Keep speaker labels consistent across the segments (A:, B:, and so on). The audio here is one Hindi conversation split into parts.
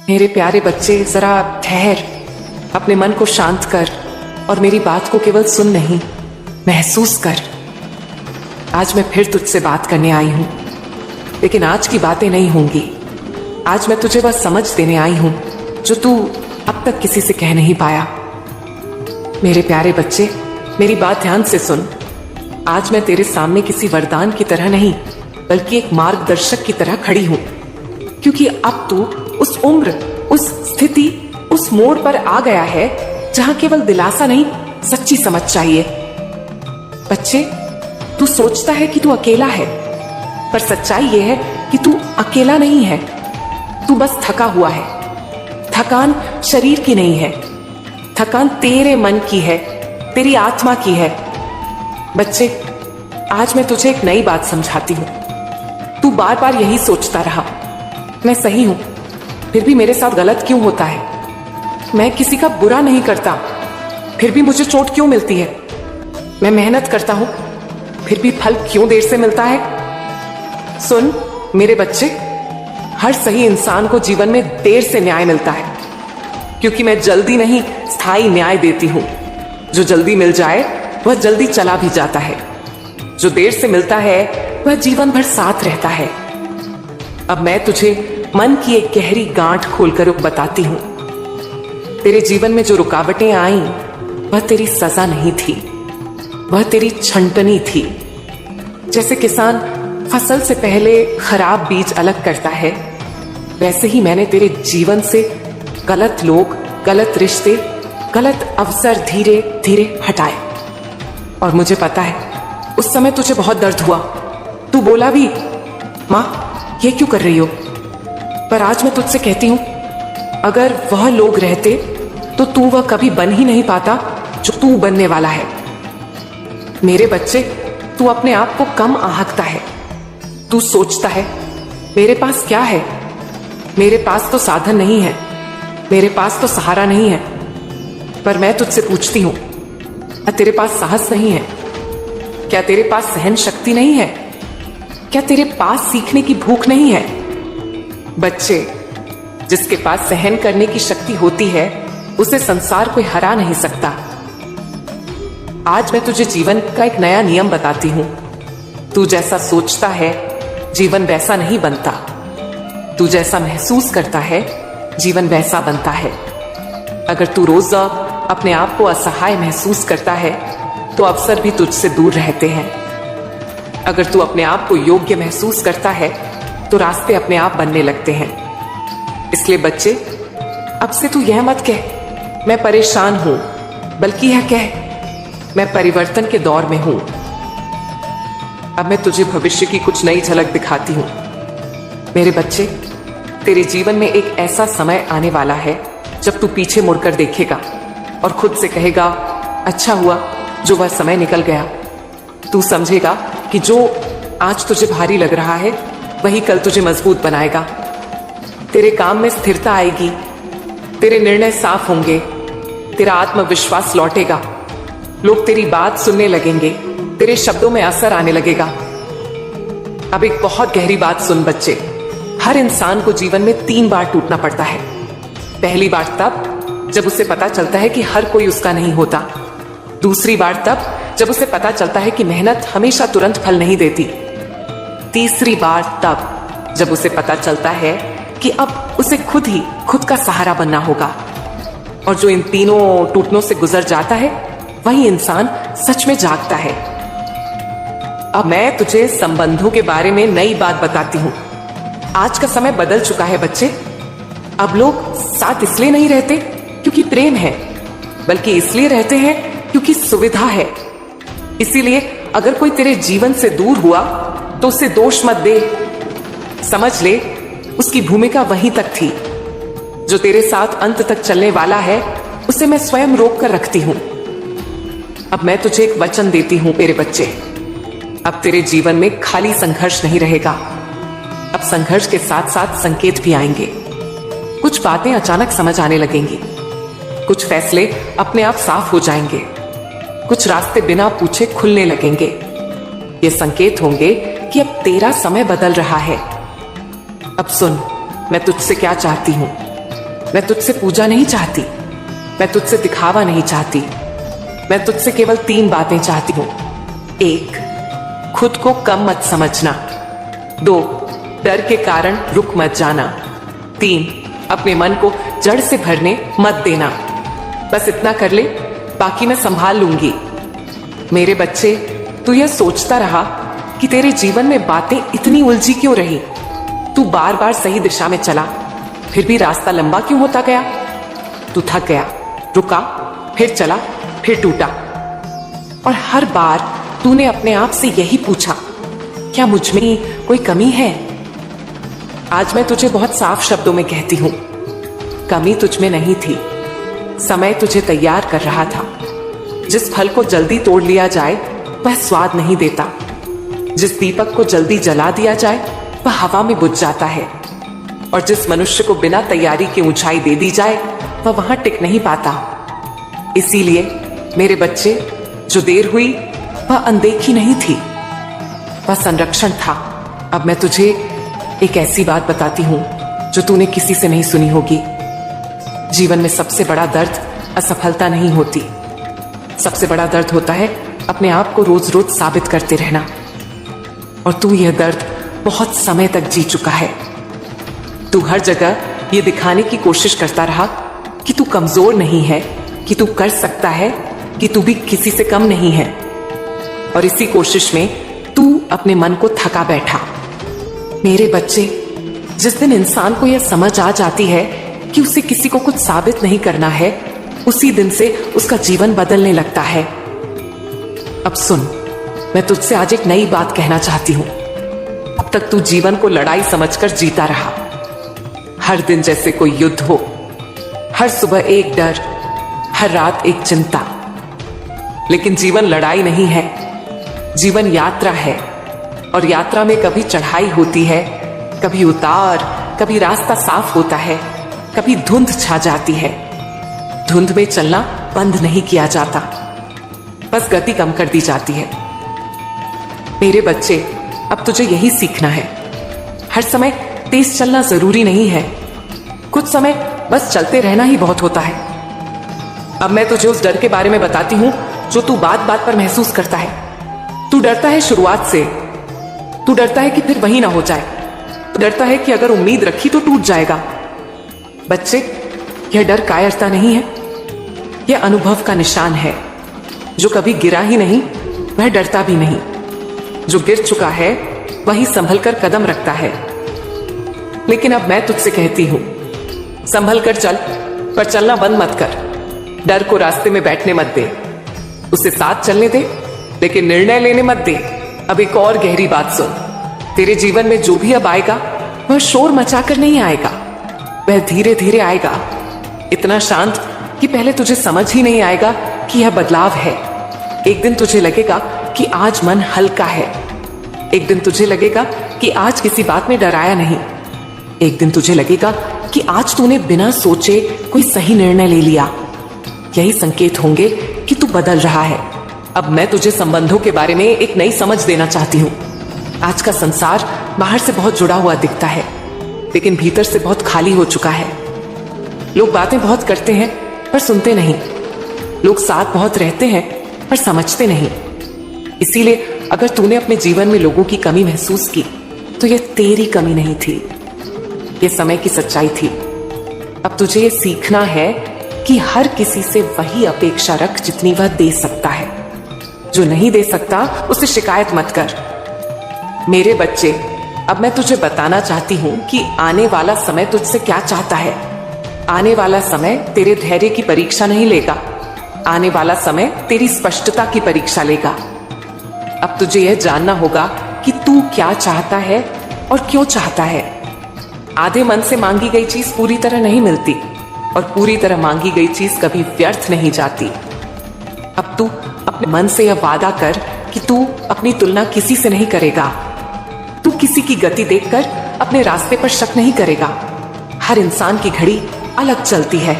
A: मेरे प्यारे बच्चे, जरा ठहर, अपने मन को शांत कर और मेरी बात को केवल सुन नहीं, महसूस कर। आज मैं फिर तुझसे बात करने आई हूं, लेकिन आज की बातें नहीं होंगी। आज मैं तुझे बस समझ देने आई हूं जो तू अब तक किसी से कह नहीं पाया। मेरे प्यारे बच्चे, मेरी बात ध्यान से सुन। आज मैं तेरे सामने किसी वरदान की तरह नहीं, बल्कि एक मार्गदर्शक की तरह खड़ी हूं, क्योंकि अब तू उस उम्र, उस स्थिति, उस मोड़ पर आ गया है जहां केवल दिलासा नहीं, सच्ची समझ चाहिए। बच्चे, तू सोचता है कि तू अकेला है, पर सच्चाई यह है कि तू अकेला नहीं है। तू बस थका हुआ है। थकान शरीर की नहीं है, थकान तेरे मन की है, तेरी आत्मा की है। बच्चे, आज मैं तुझे एक नई बात समझाती हूं। तू बार बार यही सोचता रहा, मैं सही हूं, फिर भी मेरे साथ गलत क्यों होता है? मैं किसी का बुरा नहीं करता, फिर भी मुझे चोट क्यों मिलती है? मैं मेहनत करता हूं, फिर भी फल क्यों देर से मिलता है? सुन मेरे बच्चे, हर सही इंसान को जीवन में देर से न्याय मिलता है, क्योंकि मैं जल्दी नहीं, स्थायी न्याय देती हूं। जो जल्दी मिल जाए वह जल्दी चला भी जाता है, जो देर से मिलता है वह जीवन भर साथ रहता है। अब मैं तुझे मन की एक गहरी गांठ खोलकर बताती हूं। तेरे जीवन में जो रुकावटें आई, वह तेरी सजा नहीं थी, वह तेरी छंटनी थी। जैसे किसान फसल से पहले खराब बीज अलग करता है, वैसे ही मैंने तेरे जीवन से गलत लोग, गलत रिश्ते, गलत अवसर धीरे धीरे हटाए। और मुझे पता है उस समय तुझे बहुत दर्द हुआ। तू बोला भी, मां ये क्यों कर रही हो? पर आज मैं तुझसे कहती हूं, अगर वह लोग रहते तो तू वह कभी बन ही नहीं पाता जो तू बनने वाला है। मेरे बच्चे, तू अपने आप को कम आंकता है। तू सोचता है मेरे पास क्या है? मेरे पास तो साधन नहीं है, मेरे पास तो सहारा नहीं है। पर मैं तुझसे पूछती हूं, क्या तेरे पास साहस नहीं है? क्या तेरे पास सहन शक्ति नहीं है? क्या तेरे पास सीखने की भूख नहीं है? बच्चे, जिसके पास सहन करने की शक्ति होती है, उसे संसार कोई हरा नहीं सकता। आज मैं तुझे जीवन का एक नया नियम बताती हूं। तू जैसा सोचता है, जीवन वैसा नहीं बनता। तू जैसा महसूस करता है, जीवन वैसा बनता है। अगर तू रोज अपने आप को असहाय महसूस करता है, तो अवसर भी तुझसे दूर रहते हैं। अगर तू अपने आप को योग्य महसूस करता है, तो रास्ते अपने आप बनने लगते हैं। इसलिए बच्चे, अब से तू यह मत कह मैं परेशान हूं, बल्कि यह कह मैं परिवर्तन के दौर में हूं। अब मैं तुझे भविष्य की कुछ नई झलक दिखाती हूं। मेरे बच्चे, तेरे जीवन में एक ऐसा समय आने वाला है जब तू पीछे मुड़कर देखेगा और खुद से कहेगा, अच्छा हुआ जो वह समय निकल गया। तू समझेगा कि जो आज तुझे भारी लग रहा है, वही कल तुझे मजबूत बनाएगा। तेरे काम में स्थिरता आएगी, तेरे निर्णय साफ होंगे, तेरा आत्मविश्वास लौटेगा, लोग तेरी बात सुनने लगेंगे, तेरे शब्दों में असर आने लगेगा। अब एक बहुत गहरी बात सुन बच्चे, हर इंसान को जीवन में 3 बार टूटना पड़ता है। पहली बार तब जब उसे पता चलता है कि हर कोई उसका नहीं होता। दूसरी बार तब जब उसे पता चलता है कि मेहनत हमेशा तुरंत फल नहीं देती। तीसरी बार तब जब उसे पता चलता है कि अब उसे खुद का सहारा बनना होगा। और जो इन तीनों टूटनों से गुजर जाता है, वही इंसान सच में जागता है। अब मैं तुझे संबंधों के बारे में नई बात बताती हूं। आज का समय बदल चुका है बच्चे। अब लोग साथ इसलिए नहीं रहते क्योंकि प्रेम है, बल्कि इसलिए रहते हैं क्योंकि सुविधा है। इसीलिए अगर कोई तेरे जीवन से दूर हुआ तो उसे दोष मत दे। समझ ले, उसकी भूमिका वहीं तक थी। जो तेरे साथ अंत तक चलने वाला है, उसे मैं स्वयं रोक कर रखती हूं। अब मैं तुझे एक वचन देती हूं मेरे बच्चे, अब तेरे जीवन में खाली संघर्ष नहीं रहेगा। अब संघर्ष के साथ साथ संकेत भी आएंगे। कुछ बातें अचानक समझ आने लगेंगी, कुछ फैसले अपने आप साफ हो जाएंगे, कुछ रास्ते बिना पूछे खुलने लगेंगे। ये संकेत होंगे कि अब तेरा समय बदल रहा है। अब सुन, मैं तुझसे क्या चाहती हूं। मैं तुझसे पूजा नहीं चाहती, मैं तुझसे दिखावा नहीं चाहती। मैं तुझसे केवल 3 बातें चाहती हूं। 1, खुद को कम मत समझना। 2, डर के कारण रुक मत जाना। 3, अपने मन को जड़ से भरने मत देना। बस इतना कर ले, बाकी मैं संभाल लूंगी। मेरे बच्चे, तू यह सोचता रहा कि तेरे जीवन में बातें इतनी उलझी क्यों रही? तू बार बार सही दिशा में चला, फिर भी रास्ता लंबा क्यों होता गया? तू थक गया, रुका, फिर चला, फिर टूटा। और हर बार तूने अपने आप से यही पूछा, क्या मुझ में कोई कमी है? आज मैं तुझे बहुत साफ शब्दों में कहती हूं, कमी तुझ में नहीं थी। समय तुझे तैयार कर रहा था। जिस फल को जल्दी तोड़ लिया जाए वह स्वाद नहीं देता। जिस दीपक को जल्दी जला दिया जाए वह हवा में बुझ जाता है। और जिस मनुष्य को बिना तैयारी के ऊंचाई दे दी जाए वह वहां टिक नहीं पाता। इसीलिए मेरे बच्चे, जो देर हुई वह अनदेखी नहीं थी, वह संरक्षण था। अब मैं तुझे एक ऐसी बात बताती हूं जो तूने किसी से नहीं सुनी होगी। जीवन में सबसे बड़ा दर्द असफलता नहीं होती, सबसे बड़ा दर्द होता है अपने आप को रोज रोज साबित करते रहना। और तू यह दर्द बहुत समय तक जी चुका है। तू हर जगह यह दिखाने की कोशिश करता रहा कि तू कमजोर नहीं है, कि तू कर सकता है, कि तू भी किसी से कम नहीं है। और इसी कोशिश में तू अपने मन को थका बैठा। मेरे बच्चे, जिस दिन इंसान को यह समझ आ जाती है कि उसे किसी को कुछ साबित नहीं करना है, उसी दिन से उसका जीवन बदलने लगता है। अब सुन, मैं तुझसे आज एक नई बात कहना चाहती हूं। अब तक तू जीवन को लड़ाई समझकर जीता रहा। हर दिन जैसे कोई युद्ध हो, हर सुबह एक डर, हर रात एक चिंता। लेकिन जीवन लड़ाई नहीं है, जीवन यात्रा है। और यात्रा में कभी चढ़ाई होती है, कभी उतार, कभी रास्ता साफ होता है, कभी धुंध छा जाती है। धुंध में चलना बंद नहीं किया जाता, बस गति कम कर दी जाती है। मेरे बच्चे, अब तुझे यही सीखना है। हर समय तेज चलना जरूरी नहीं है, कुछ समय बस चलते रहना ही बहुत होता है। अब मैं तुझे उस डर के बारे में बताती हूं जो तू बात बात पर महसूस करता है। तू डरता है शुरुआत से, तू डरता है कि फिर वही ना हो जाए, तू डरता है कि अगर उम्मीद रखी तो टूट जाएगा। बच्चे, यह डर कायरता नहीं है, यह अनुभव का निशान है। जो कभी गिरा ही नहीं वह डरता भी नहीं, जो गिर चुका है वही संभल कर कदम रखता है। लेकिन अब मैं तुझसे कहती हूं, संभल कर चल, पर चलना बंद मत कर। डर को रास्ते में बैठने मत दे, उसे साथ चलने दे, लेकिन निर्णय लेने मत दे। अब एक और गहरी बात सुन, तेरे जीवन में जो भी अब आएगा वह शोर मचाकर नहीं आएगा, वह धीरे धीरे आएगा। इतना शांत कि पहले तुझे समझ ही नहीं आएगा कि यह बदलाव है। एक दिन तुझे लगेगा कि आज मन हल्का है। एक दिन तुझे लगेगा कि आज किसी बात में डराया नहीं। एक दिन तुझे लगेगा कि आज तूने बिना सोचे कोई सही निर्णय ले लिया। यही संकेत होंगे कि तू बदल रहा है। अब मैं तुझे संबंधों के बारे में एक नई समझ देना चाहती हूँ। आज का संसार बाहर से बहुत जुड़ा हुआ दिखता है, लेकिन भीतर से बहुत खाली हो चुका है। लोग बातें बहुत करते हैं पर सुनते नहीं, लोग साथ बहुत रहते हैं पर समझते नहीं। इसीलिए अगर तूने अपने जीवन में लोगों की कमी महसूस की तो यह तेरी कमी नहीं थी, यह समय की सच्चाई थी। अब तुझे यह सीखना है कि हर किसी से वही अपेक्षा रख जितनी वह दे सकता है। जो नहीं दे सकता उससे शिकायत मत कर। मेरे बच्चे, अब मैं तुझे बताना चाहती हूं कि आने वाला समय तुझसे क्या चाहता है। आने वाला समय तेरे धैर्य की परीक्षा नहीं लेगा, आने वाला समय तेरी स्पष्टता की परीक्षा लेगा। अब तुझे यह जानना होगा कि तू क्या चाहता है और क्यों चाहता है। आधे मन से मांगी गई चीज पूरी तरह नहीं मिलती, और पूरी तरह मांगी गई चीज कभी व्यर्थ नहीं जाती। अब तू अपने मन से यह वादा कर कि तू अपनी तुलना किसी से नहीं करेगा। तू किसी की गति देखकर अपने रास्ते पर शक नहीं करेगा। हर इंसान की घड़ी अलग चलती है।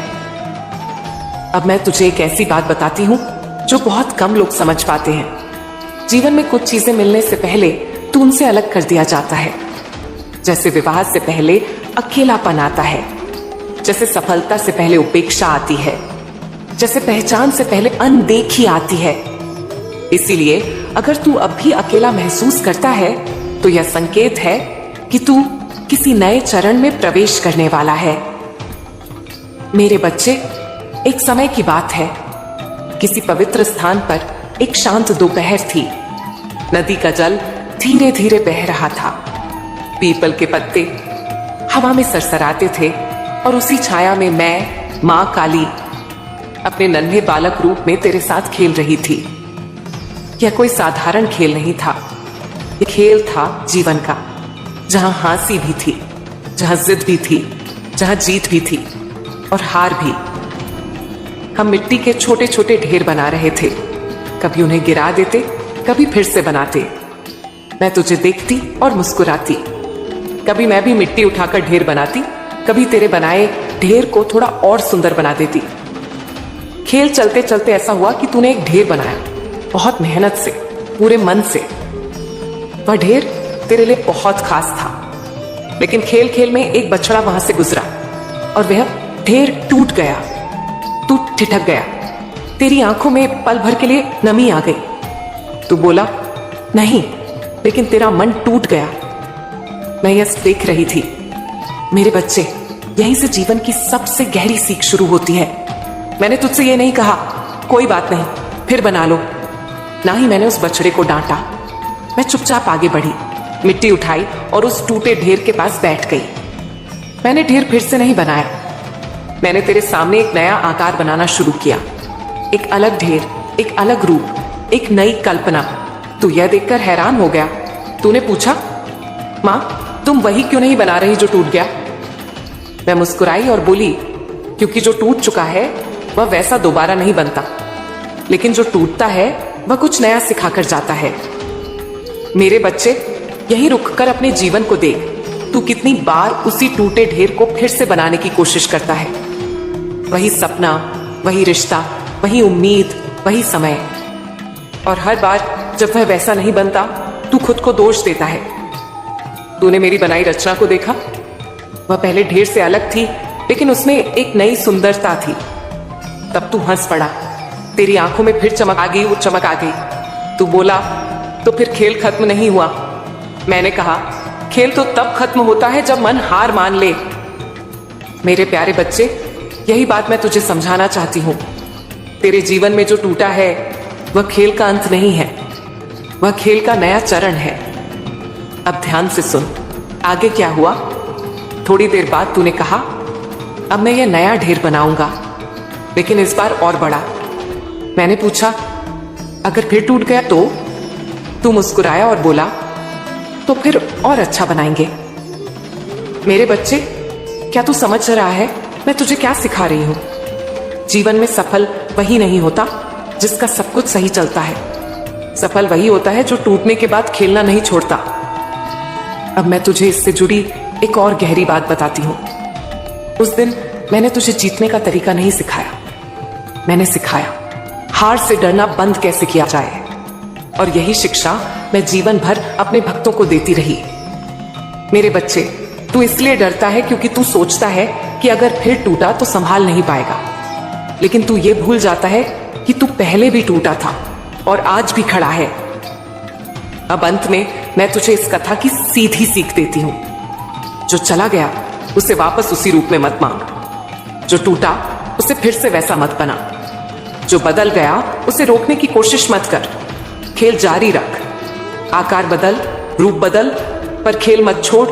A: अब मैं तुझे एक ऐसी बात बताती हूं जो बहुत कम लोग समझ पाते हैं। जीवन में कुछ चीजें मिलने से पहले तू उनसे अलग कर दिया जाता है। जैसे विवाह से पहले अकेलापन आता है, जैसे सफलता से पहले उपेक्षा आती है, जैसे पहचान से पहले अनदेखी आती है। इसीलिए अगर तू अब भी अकेला महसूस करता है तो यह संकेत है कि तू किसी नए चरण में प्रवेश करने वाला है। मेरे बच्चे, एक समय की बात है। किसी पवित्र स्थान पर एक शांत दोपहर थी। नदी का जल धीरे धीरे बह रहा था। पीपल के पत्ते हवा में सरसराते थे और उसी छाया में मैं, मां काली, अपने नन्हे बालक रूप में तेरे साथ खेल रही थी। यह कोई साधारण खेल नहीं था। यह खेल था जीवन का, जहां हंसी भी थी, जहां जिद भी थी, जहां जीत भी थी और हार भी। हम मिट्टी के छोटे छोटे ढेर बना रहे थे। कभी उन्हें गिरा देते, कभी फिर से बनाते। मैं तुझे देखती और मुस्कुराती। कभी मैं भी मिट्टी उठाकर ढेर बनाती, कभी तेरे बनाए ढेर को थोड़ा और सुंदर बना देती। खेल चलते चलते ऐसा हुआ कि तूने एक ढेर बनाया, बहुत मेहनत से, पूरे मन से। वह ढेर तेरे लिए बहुत खास था। लेकिन खेल खेल में एक बछड़ा वहां से गुजरा और वह ढेर टूट गया। तू ठिठक गया। तेरी आंखों में पल भर के लिए नमी आ गई। तू बोला, नहीं, लेकिन तेरा मन टूट गया। मैं यह देख रही थी। मेरे बच्चे, यहीं से जीवन की सबसे गहरी सीख शुरू होती है। मैंने तुझसे यह नहीं कहा कोई बात नहीं, फिर बना लो। ना ही मैंने उस बछड़े को डांटा। मैं चुपचाप आगे बढ़ी, मिट्टी उठाई और उस टूटे ढेर के पास बैठ गई। मैंने ढेर फिर से नहीं बनाया। मैंने तेरे सामने एक नया आकार बनाना शुरू किया। एक अलग ढेर, एक अलग रूप, एक नई कल्पना। तू यह देखकर हैरान हो गया। तूने पूछा, मां, तुम वही क्यों नहीं बना रही जो टूट गया? मैं मुस्कुराई और बोली, क्योंकि जो टूट चुका है वह वैसा दोबारा नहीं बनता, लेकिन जो टूटता है वह कुछ नया सिखाकर जाता है। मेरे बच्चे, यही रुककर अपने जीवन को देख। तू कितनी बार उसी टूटे ढेर को फिर से बनाने की कोशिश करता है। वही सपना, वही रिश्ता, वही उम्मीद, वही समय। और हर बार जब वह वैसा नहीं बनता, तू खुद को दोष देता है। तूने मेरी बनाई रचना को देखा? वह पहले ढेर से अलग थी, लेकिन उसमें एक नई सुंदरता थी। तब तू हंस पड़ा। तेरी आंखों में फिर चमक आ गई, वो चमक आ गई। तू बोला, तो फिर खेल खत्म नहीं हुआ। मैंने कहा, खेल तो तब खत्म होता है जब मन हार मान ले। मेरे प्यारे बच्चे, यही बात मैं तुझे समझाना चाहती हूं। तेरे जीवन में जो टूटा है वह खेल का अंत नहीं है, वह खेल का नया चरण है। अब ध्यान से सुन, आगे क्या हुआ। थोड़ी देर बाद तूने कहा, अब मैं यह नया ढेर बनाऊंगा, लेकिन इस बार और बड़ा। मैंने पूछा, अगर फिर टूट गया तो? तू मुस्कुराया और बोला, तो फिर और अच्छा बनाएंगे। मेरे बच्चे, क्या तू समझ रहा है मैं तुझे क्या सिखा रही हूं? जीवन में सफल वही नहीं होता जिसका सब कुछ सही चलता है। सफल वही होता है जो टूटने के बाद खेलना नहीं छोड़ता। अब मैं तुझे इससे जुड़ी एक और गहरी बात बताती हूं। उस दिन मैंने तुझे जीतने का तरीका नहीं सिखाया, मैंने सिखाया हार से डरना बंद कैसे किया जाए। और यही शिक्षा मैं जीवन भर अपने भक्तों को देती रही। मेरे बच्चे, तू इसलिए डरता है क्योंकि तू सोचता है कि अगर फिर टूटा तो संभाल नहीं पाएगा। लेकिन तू ये भूल जाता है कि तू पहले भी टूटा था और आज भी खड़ा है। अब अंत में मैं तुझे इस कथा की सीधी सीख देती हूं। जो चला गया उसे वापस उसी रूप में मत मांग। जो टूटा उसे फिर से वैसा मत बना। जो बदल गया उसे रोकने की कोशिश मत कर। खेल जारी रख। आकार बदल, रूप बदल, पर खेल मत छोड़।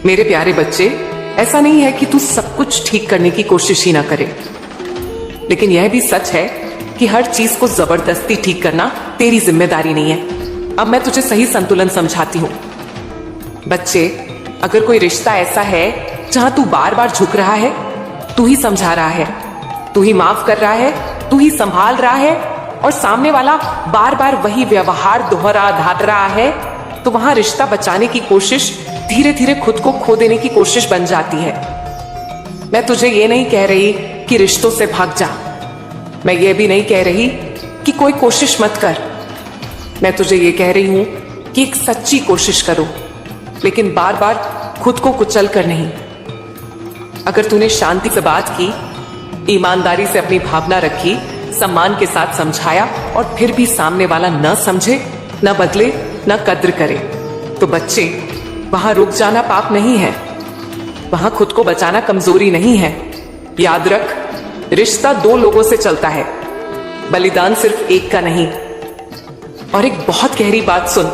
A: मेरे प्यारे बच्चे, ऐसा नहीं है कि तू सब कुछ ठीक करने की कोशिश ही ना करे, लेकिन यह भी सच है कि हर चीज को जबरदस्ती ठीक करना तेरी जिम्मेदारी नहीं है। अब मैं तुझे सही संतुलन समझाती हूं। बच्चे, अगर कोई रिश्ता ऐसा है जहां तू बार बार झुक रहा है, तू ही समझा रहा है, तू ही माफ कर रहा है, तू ही संभाल रहा है, और सामने वाला बार बार वही व्यवहार दोहरा ढाट रहा है, तो वहां रिश्ता बचाने की कोशिश धीरे धीरे खुद को खो देने की कोशिश बन जाती है। मैं तुझे ये नहीं कह रही कि रिश्तों से भाग जा। मैं ये भी नहीं कह रही कि कोई कोशिश मत कर। मैं तुझे ये कह रही हूं कि एक सच्ची कोशिश करो, लेकिन बार बार खुद को कुचल कर नहीं। अगर तूने शांति से बात की, ईमानदारी से अपनी भावना रखी, सम्मान के साथ समझाया और फिर भी सामने वाला न समझे, न बदले, न कद्र करे, तो बच्चे वहां रुक जाना पाप नहीं है, वहां खुद को बचाना कमजोरी नहीं है। याद रख, रिश्ता दो लोगों से चलता है, बलिदान सिर्फ एक का नहीं। और एक बहुत गहरी बात सुन,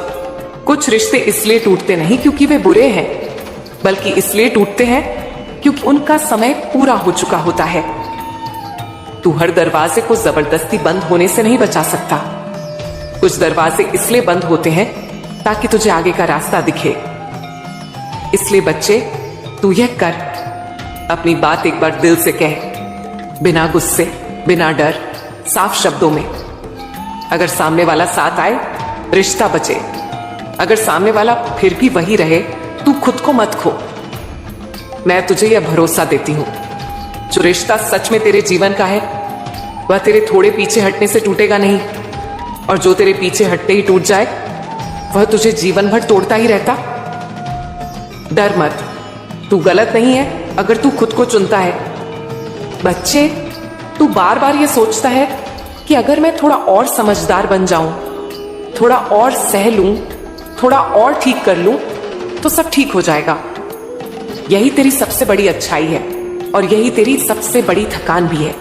A: कुछ रिश्ते इसलिए टूटते नहीं क्योंकि वे बुरे हैं, बल्कि इसलिए टूटते हैं क्योंकि उनका समय पूरा हो चुका होता है। तू हर दरवाजे को जबरदस्ती बंद होने से नहीं बचा सकता। कुछ दरवाजे इसलिए बंद होते हैं ताकि तुझे आगे का रास्ता दिखे। इसलिए बच्चे, तू यह कर, अपनी बात एक बार दिल से कह, बिना गुस्से, बिना डर, साफ शब्दों में। अगर सामने वाला साथ आए, रिश्ता बचे। अगर सामने वाला फिर भी वही रहे, तू खुद को मत खो। मैं तुझे यह भरोसा देती हूं, जो रिश्ता सच में तेरे जीवन का है, वह तेरे थोड़े पीछे हटने से टूटेगा नहीं, और जो तेरे पीछे हटते ही टूट जाए, वह तुझे जीवन भर तोड़ता ही रहता। डर मत, तू गलत नहीं है अगर तू खुद को चुनता है। बच्चे, तू बार बार ये सोचता है कि अगर मैं थोड़ा और समझदार बन जाऊं, थोड़ा और सह लूं, थोड़ा और ठीक कर लूं, तो सब ठीक हो जाएगा। यही तेरी सबसे बड़ी अच्छाई है और यही तेरी सबसे बड़ी थकान भी है,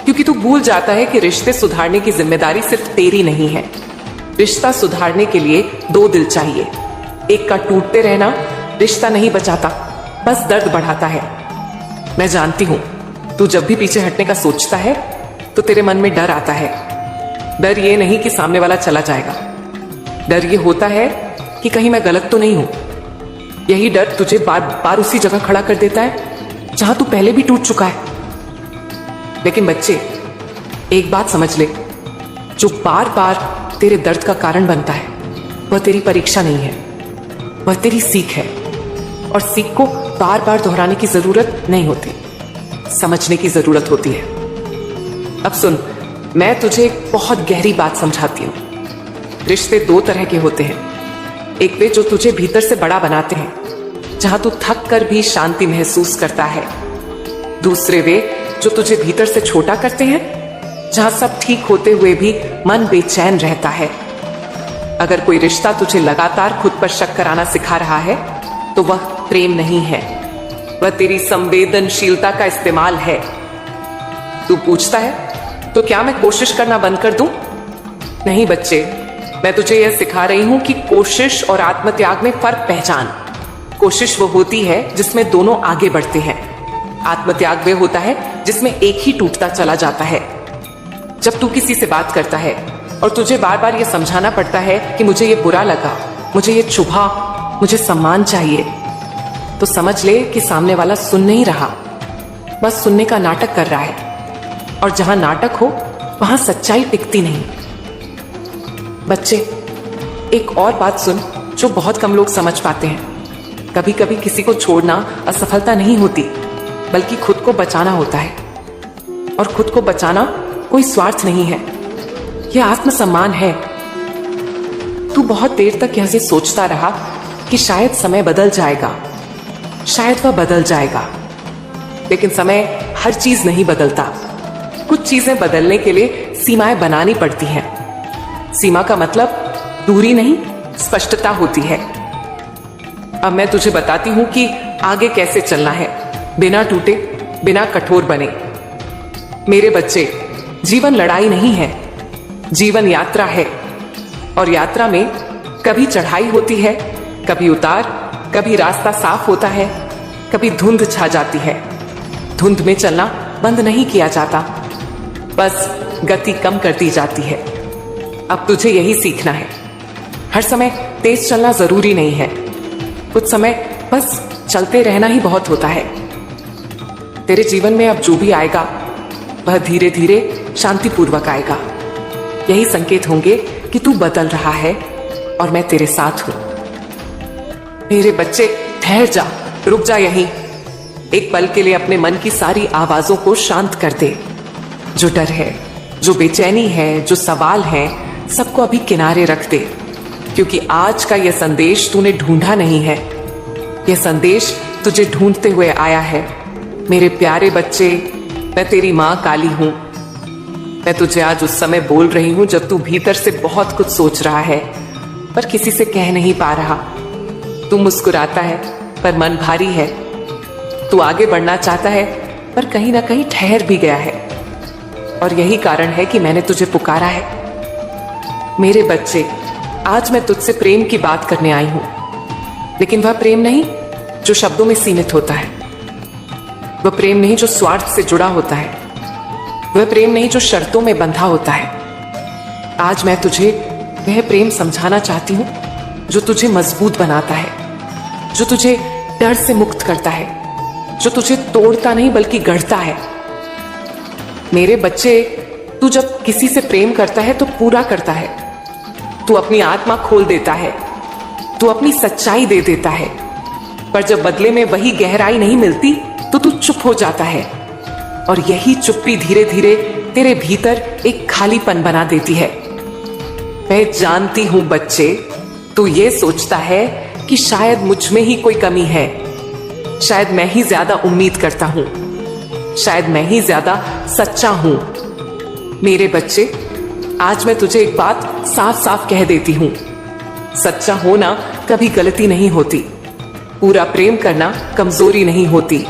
A: क्योंकि तू भूल जाता है कि रिश्ते सुधारने की जिम्मेदारी सिर्फ तेरी नहीं है। रिश्ता सुधारने के लिए दो दिल चाहिए। एक का टूटते रहना रिश्ता नहीं बचाता, बस दर्द बढ़ाता है। मैं जानती हूं, तू जब भी पीछे हटने का सोचता है तो तेरे मन में डर आता है। डर ये नहीं कि सामने वाला चला जाएगा, डर ये होता है कि कहीं मैं गलत तो नहीं हूं। यही डर तुझे बार बार उसी जगह खड़ा कर देता है जहां तू पहले भी टूट चुका है। लेकिन बच्चे, एक बात समझ ले, जो बार बार तेरे दर्द का कारण बनता है, वह तेरी परीक्षा नहीं है, वह तेरी सीख है। और सीख को बार बार दोहराने की जरूरत नहीं होती, समझने की जरूरत होती है। अब सुन, मैं तुझे एक बहुत गहरी बात समझाती हूं। रिश्ते दो तरह के होते हैं। एक वे जो तुझे भीतर से बड़ा बनाते हैं, जहां तू थक कर भी शांति महसूस करता है। दूसरे वे जो तुझे भीतर से छोटा करते हैं, जहां सब ठीक होते हुए भी मन बेचैन रहता है। अगर कोई रिश्ता तुझे लगातार खुद पर शक कराना सिखा रहा है, तो वह प्रेम नहीं है, वह तेरी संवेदनशीलता का इस्तेमाल है। तू पूछता है, तो क्या मैं कोशिश करना बंद कर दूं? नहीं बच्चे, मैं तुझे यह सिखा रही हूं कि कोशिश और आत्मत्याग में फर्क पहचान। कोशिश वो होती है जिसमें दोनों आगे बढ़ते हैं। आत्मत्याग वे होता है जिसमें एक ही टूटता चला जाता है। जब तू किसी से बात करता है और तुझे बार बार यह समझाना पड़ता है कि मुझे ये बुरा लगा, मुझे ये चुभा, मुझे सम्मान चाहिए, तो समझ ले कि सामने वाला सुन नहीं रहा, बस सुनने का नाटक कर रहा है। और जहां नाटक हो, वहां सच्चाई टिकती नहीं। बच्चे, एक और बात सुन जो बहुत कम लोग समझ पाते हैं। कभी कभी किसी को छोड़ना असफलता नहीं होती, बल्कि खुद को बचाना होता है। और खुद को बचाना कोई स्वार्थ नहीं है, यह आत्मसम्मान है। तू बहुत देर तक यह सोचता रहा कि शायद समय बदल जाएगा, शायद वह बदल जाएगा, लेकिन समय हर चीज नहीं बदलता। कुछ चीजें बदलने के लिए सीमाएं बनानी पड़ती हैं। सीमा का मतलब दूरी नहीं, स्पष्टता होती है। अब मैं तुझे बताती हूं कि आगे कैसे चलना है, बिना टूटे, बिना कठोर बने। मेरे बच्चे, जीवन लड़ाई नहीं है, जीवन यात्रा है। और यात्रा में कभी चढ़ाई होती है, कभी उतार, कभी रास्ता साफ होता है, कभी धुंध छा जाती है। धुंध में चलना बंद नहीं किया जाता, बस गति कम कर दी जाती है। अब तुझे यही सीखना है। हर समय तेज चलना जरूरी नहीं है, कुछ समय बस चलते रहना ही बहुत होता है। तेरे जीवन में अब जो भी आएगा, वह धीरे धीरे शांतिपूर्वक आएगा। यही संकेत होंगे कि तू बदल रहा है और मैं तेरे साथ हूं। मेरे बच्चे, ठहर जा, रुक जा यहीं। एक पल के लिए अपने मन की सारी आवाजों को शांत कर दे। जो डर है, जो बेचैनी है, जो सवाल है, सबको अभी किनारे रख दे, क्योंकि आज का यह संदेश तूने ढूंढा नहीं है, यह संदेश तुझे ढूंढते हुए आया है। मेरे प्यारे बच्चे, मैं तेरी माँ काली हूं। मैं तुझे आज उस समय बोल रही हूं जब तू भीतर से बहुत कुछ सोच रहा है पर किसी से कह नहीं पा रहा। तू मुस्कुराता है पर मन भारी है। तू आगे बढ़ना चाहता है पर कहीं ना कहीं ठहर भी गया है। और यही कारण है कि मैंने तुझे पुकारा है। मेरे बच्चे, आज मैं तुझसे प्रेम की बात करने आई हूं, लेकिन वह प्रेम नहीं जो शब्दों में सीमित होता है। वह प्रेम नहीं जो स्वार्थ से जुड़ा होता है। वह प्रेम नहीं जो शर्तों में बंधा होता है। आज मैं तुझे वह प्रेम समझाना चाहती हूं जो तुझे मजबूत बनाता है, जो तुझे डर से मुक्त करता है, जो तुझे तोड़ता नहीं बल्कि गढ़ता है। मेरे बच्चे, तू जब किसी से प्रेम करता है तो पूरा करता है। तू अपनी आत्मा खोल देता है, तू अपनी सच्चाई दे देता है। पर जब बदले में वही गहराई नहीं मिलती तो तू चुप हो जाता है। और यही चुप्पी धीरे धीरे तेरे भीतर एक खालीपन बना देती है। मैं जानती हूं बच्चे, तू ये सोचता है कि शायद मुझ में ही कोई कमी है, शायद मैं ही ज्यादा उम्मीद करता हूं, शायद मैं ही ज्यादा सच्चा हूं। मेरे बच्चे, आज मैं तुझे एक बात साफ साफ कह देती हूं। सच्चा होना कभी गलती नहीं होती। पूरा प्रेम करना कमजोरी नहीं होती।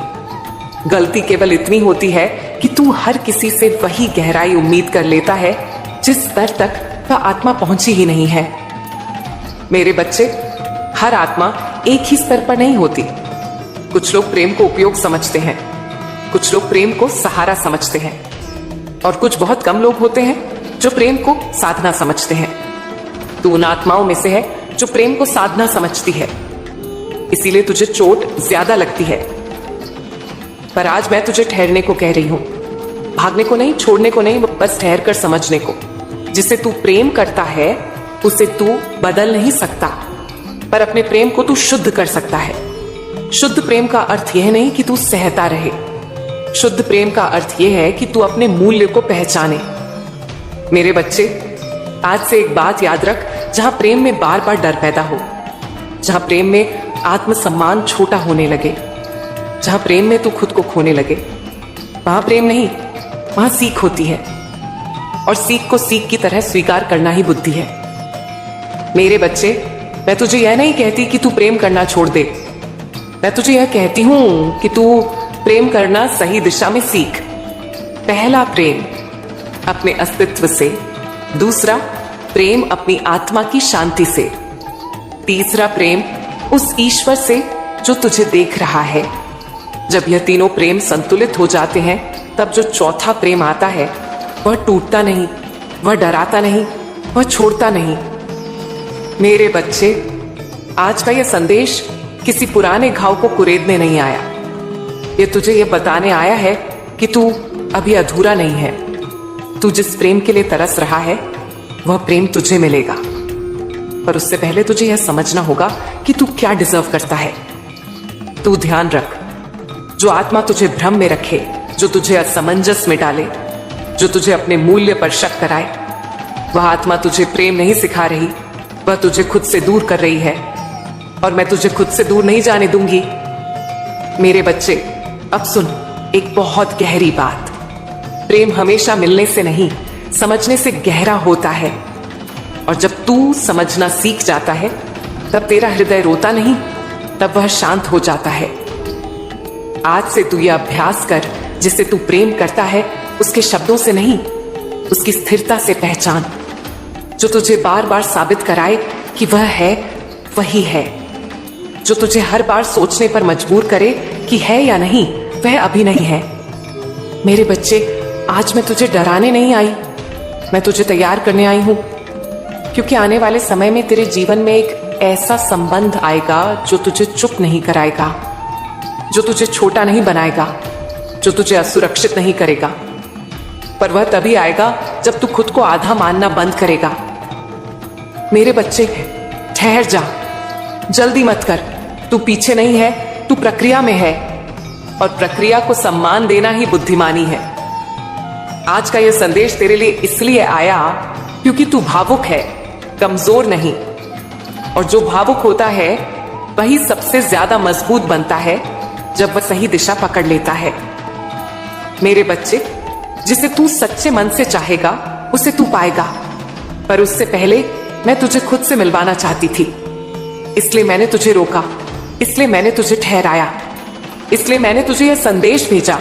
A: गलती केवल इतनी होती है कि तू हर किसी से वही गहराई उम्मीद कर लेता है जिस स्तर तक वह आत्मा पहुंची ही नहीं है। मेरे बच्चे, हर आत्मा एक ही स्तर पर नहीं होती। कुछ लोग प्रेम को उपयोग समझते हैं, कुछ लोग प्रेम को सहारा समझते हैं, और कुछ बहुत कम लोग होते हैं जो प्रेम को साधना समझते हैं। तू उन आत्माओं में से है जो प्रेम को साधना समझती है, इसीलिए तुझे चोट ज्यादा लगती है। पर आज मैं तुझे ठहरने को कह रही हूं, भागने को नहीं, छोड़ने को नहीं, बस ठहर कर समझने को। जिसे तू प्रेम करता है उसे तू बदल नहीं सकता, पर अपने प्रेम को तू शुद्ध कर सकता है। शुद्ध प्रेम का अर्थ यह नहीं कि तू सहता रहे। शुद्ध प्रेम का अर्थ यह है कि तू अपने मूल्य को पहचाने। मेरे बच्चे, आज से एक बात याद रख, जहां प्रेम में बार बार डर पैदा हो, जहां प्रेम में आत्मसम्मान छोटा होने लगे, जहां प्रेम में तू खुद को खोने लगे, वहां प्रेम नहीं, वहां सीख होती है। और सीख को सीख की तरह स्वीकार करना ही बुद्धि है। मेरे बच्चे, मैं तुझे यह नहीं कहती कि तू प्रेम करना छोड़ दे। मैं तुझे यह कहती हूं कि तू प्रेम करना सही दिशा में सीख। पहला प्रेम अपने अस्तित्व से, दूसरा प्रेम अपनी आत्मा की शांति से, तीसरा प्रेम उस ईश्वर से जो तुझे देख रहा है। जब यह तीनों प्रेम संतुलित हो जाते हैं, तब जो चौथा प्रेम आता है वह टूटता नहीं, वह डराता नहीं, वह छोड़ता नहीं। मेरे बच्चे, आज का यह संदेश किसी पुराने घाव को कुरेदने नहीं आया। यह तुझे यह बताने आया है कि तू अभी अधूरा नहीं है। तू जिस प्रेम के लिए तरस रहा है वह प्रेम तुझे मिलेगा, पर उससे पहले तुझे यह समझना होगा कि तू क्या डिजर्व करता है। तू ध्यान रख, जो आत्मा तुझे भ्रम में रखे, जो तुझे असमंजस में डाले, जो तुझे अपने मूल्य पर शक कराए, वह आत्मा तुझे प्रेम नहीं सिखा रही, वह तुझे खुद से दूर कर रही है। और मैं तुझे खुद से दूर नहीं जाने दूंगी। मेरे बच्चे, अब सुन एक बहुत गहरी बात। प्रेम हमेशा मिलने से नहीं, समझने से गहरा होता है। और जब तू समझना सीख जाता है, तब तेरा हृदय रोता नहीं, तब वह शांत हो जाता है। आज से तू यह अभ्यास कर, जिसे तू प्रेम करता है उसके शब्दों से नहीं, उसकी स्थिरता से पहचान, जो तुझे बार बार साबित कराए कि वह है, वही है। जो तुझे हर बार सोचने पर मजबूर करे कि है या नहीं, वह अभी नहीं है। मेरे बच्चे, आज मैं तुझे डराने नहीं आई, मैं तुझे तैयार करने आई हूं, क्योंकि आने वाले समय में तेरे जीवन में एक ऐसा संबंध आएगा जो तुझे चुप नहीं कराएगा, जो तुझे छोटा नहीं बनाएगा, जो तुझे असुरक्षित नहीं करेगा। पर वह तभी आएगा जब तू खुद को आधा मानना बंद करेगा। मेरे बच्चे, ठहर जा, जल्दी मत कर। तू पीछे नहीं है, तू प्रक्रिया में है, और प्रक्रिया को सम्मान देना ही बुद्धिमानी है। आज का यह संदेश तेरे लिए इसलिए आया क्योंकि तू भावुक है, कमजोर नहीं। और जो भावुक होता है वही सबसे ज्यादा मजबूत बनता है, जब वह सही दिशा पकड़ लेता है। मेरे बच्चे, जिसे तू सच्चे मन से चाहेगा उसे तू पाएगा, पर उससे पहले मैं तुझे खुद से मिलवाना चाहती थी। इसलिए मैंने तुझे रोका, इसलिए मैंने तुझे ठहराया, इसलिए मैंने तुझे यह संदेश भेजा।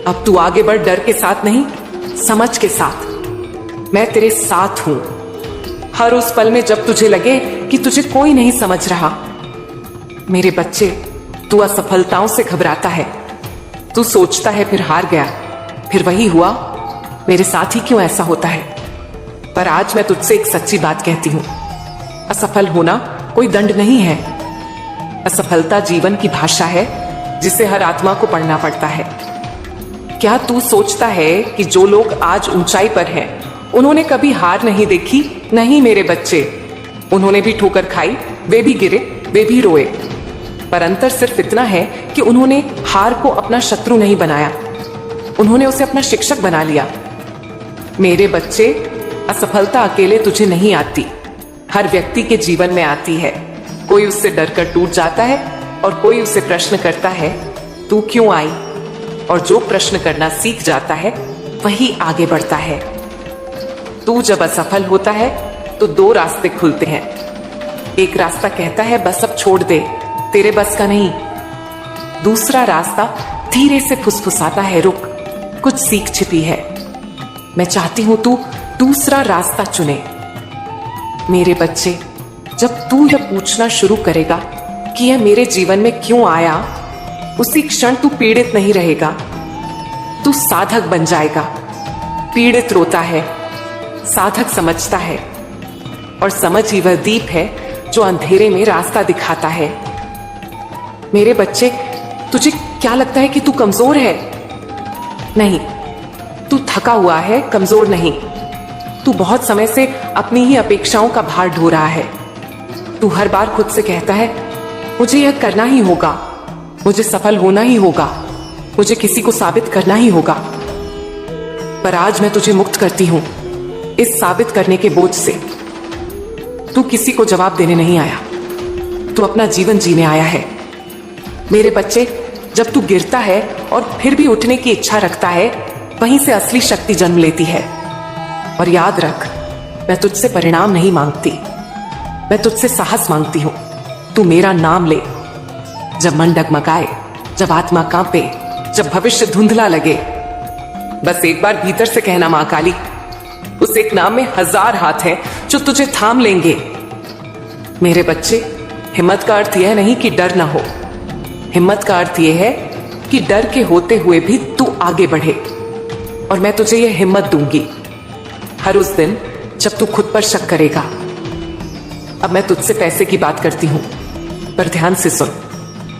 A: अब तू आगे बढ़, डर के साथ नहीं, समझ के साथ। मैं तेरे साथ हूं हर उस पल में जब तुझे लगे कि तुझे कोई नहीं समझ रहा। मेरे बच्चे, तू असफलताओं से घबराता है, तू सोचता है फिर हार गया, फिर वही हुआ, मेरे साथ ही क्यों ऐसा होता है। पर आज मैं तुझसे एक सच्ची बात कहती हूं, असफल होना कोई दंड नहीं है। असफलता जीवन की भाषा है जिसे हर आत्मा को पढ़ना पड़ता है। क्या तू सोचता है कि जो लोग आज ऊंचाई पर हैं उन्होंने कभी हार नहीं देखी? नहीं मेरे बच्चे, उन्होंने भी ठोकर खाई, वे भी गिरे, वे भी रोए, पर अंतर सिर्फ इतना है कि उन्होंने हार को अपना शत्रु नहीं बनाया, उन्होंने उसे अपना शिक्षक बना लिया। मेरे बच्चे, असफलता अकेले तुझे नहीं आती, हर व्यक्ति के जीवन में आती है। कोई उससे डरकर टूट जाता है और कोई उसे प्रश्न करता है तू क्यों आई, और जो प्रश्न करना सीख जाता है वही आगे बढ़ता है। तू जब असफल होता है तो दो रास्ते खुलते हैं। एक रास्ता कहता है बस अब छोड़ दे, तेरे बस का नहीं। दूसरा रास्ता धीरे से फुसफुसाता है रुक, कुछ सीख छिपी है। मैं चाहती हूं तू दूसरा रास्ता चुने। मेरे बच्चे, जब तू यह पूछना शुरू करेगा कि यह मेरे जीवन में क्यों आया, उसी क्षण तू पीड़ित नहीं रहेगा, तू साधक बन जाएगा। पीड़ित रोता है, साधक समझता है, और समझ ही वह दीप है जो अंधेरे में रास्ता दिखाता है। मेरे बच्चे, तुझे क्या लगता है कि तू कमजोर है? नहीं, तू थका हुआ है, कमजोर नहीं। तू बहुत समय से अपनी ही अपेक्षाओं का भार ढो रहा है। तू हर बार खुद से कहता है मुझे यह करना ही होगा, मुझे सफल होना ही होगा, मुझे किसी को साबित करना ही होगा। पर आज मैं तुझे मुक्त करती हूं इस साबित करने के बोझ से। तू किसी को जवाब देने नहीं आया, तू अपना जीवन जीने आया है। मेरे बच्चे, जब तू गिरता है और फिर भी उठने की इच्छा रखता है, वहीं से असली शक्ति जन्म लेती है। और याद रख, मैं तुझसे परिणाम नहीं मांगती, मैं तुझसे साहस मांगती हूं। तू मेरा नाम ले। जब मन डगमगाए, जब आत्मा कांपे, जब भविष्य धुंधला लगे, बस एक बार भीतर से कहना मां काली। उस एक नाम में 1000 हाथ हैं जो तुझे थाम लेंगे। मेरे बच्चे, हिम्मत का अर्थ यह नहीं कि डर ना हो, हिम्मत का अर्थ यह है कि डर के होते हुए भी तू आगे बढ़े। और मैं तुझे यह हिम्मत दूंगी हर उस दिन जब तू खुद पर शक करेगा। अब मैं तुझसे पैसे की बात करती हूं, पर ध्यान से सुन।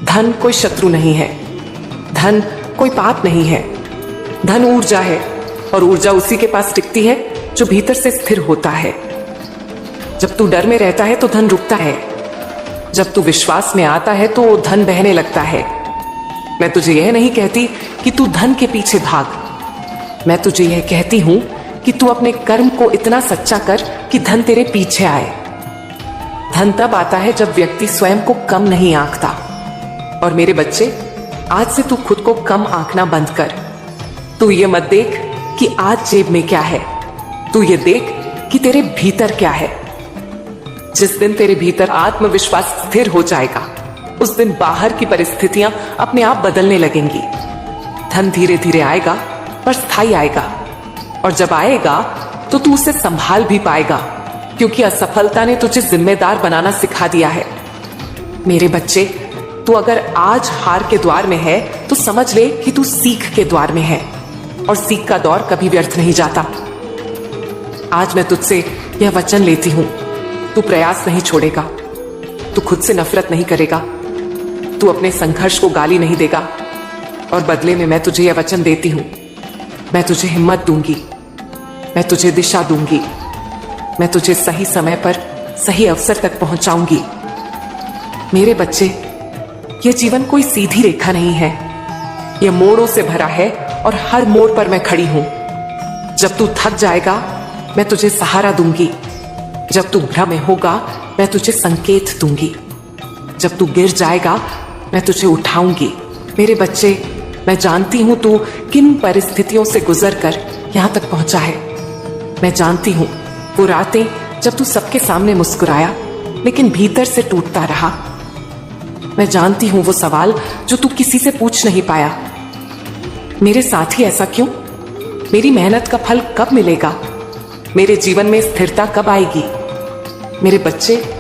A: धन कोई शत्रु नहीं है, धन कोई पाप नहीं है। धन ऊर्जा है, और ऊर्जा उसी के पास टिकती है जो भीतर से स्थिर होता है। जब तू डर में रहता है तो धन रुकता है, जब तू विश्वास में आता है तो धन बहने लगता है। मैं तुझे यह नहीं कहती कि तू धन के पीछे भाग, मैं तुझे यह कहती हूं कि तू अपने कर्म को इतना सच्चा कर कि धन तेरे पीछे आए। धन तब आता है जब व्यक्ति स्वयं को कम नहीं आंकता। और मेरे बच्चे, आज से तू खुद को कम आंकना बंद कर। तू ये मत देख कि आज जेब में क्या है, तू ये देख कि तेरे भीतर क्या है। जिस दिन तेरे भीतर आत्मविश्वास स्थिर हो जाएगा, उस दिन बाहर की परिस्थितियां अपने आप बदलने लगेंगी। धन धीरे धीरे आएगा, पर स्थायी आएगा, और जब आएगा तो तू उसे संभाल भी पाएगा, क्योंकि असफलता ने तुझे जिम्मेदार बनाना सिखा दिया है। मेरे बच्चे, तू अगर आज हार के द्वार में है तो समझ ले कि तू सीख के द्वार में है, और सीख का दौर कभी व्यर्थ नहीं जाता। आज मैं तुझसे यह वचन लेती हूं, तू प्रयास नहीं छोड़ेगा, तू खुद से नफरत नहीं करेगा, तू अपने संघर्ष को गाली नहीं देगा, और बदले में मैं तुझे यह वचन देती हूं, मैं तुझे हिम्मत दूंगी, मैं तुझे दिशा दूंगी, मैं तुझे सही समय पर सही अवसर तक पहुंचाऊंगी। मेरे बच्चे, यह जीवन कोई सीधी रेखा नहीं है, यह मोड़ों से भरा है, और हर मोड़ पर मैं खड़ी हूं। जब तू थक जाएगा, मैं तुझे सहारा दूंगी। जब तू भ्रम में होगा, मैं तुझे संकेत दूंगी। जब तू गिर जाएगा, मैं तुझे उठाऊंगी। मेरे बच्चे, मैं जानती हूं तू किन परिस्थितियों से गुजर कर यहां तक पहुंचा है। मैं जानती हूं वो रातें जब तू सबके सामने मुस्कुराया लेकिन भीतर से टूटता रहा। मैं जानती हूं वो सवाल जो तू किसी से पूछ नहीं पाया, मेरे साथ ही ऐसा क्यों? मेरी मेहनत का फल कब मिलेगा? मेरे जीवन में स्थिरता कब आएगी? मेरे बच्चे,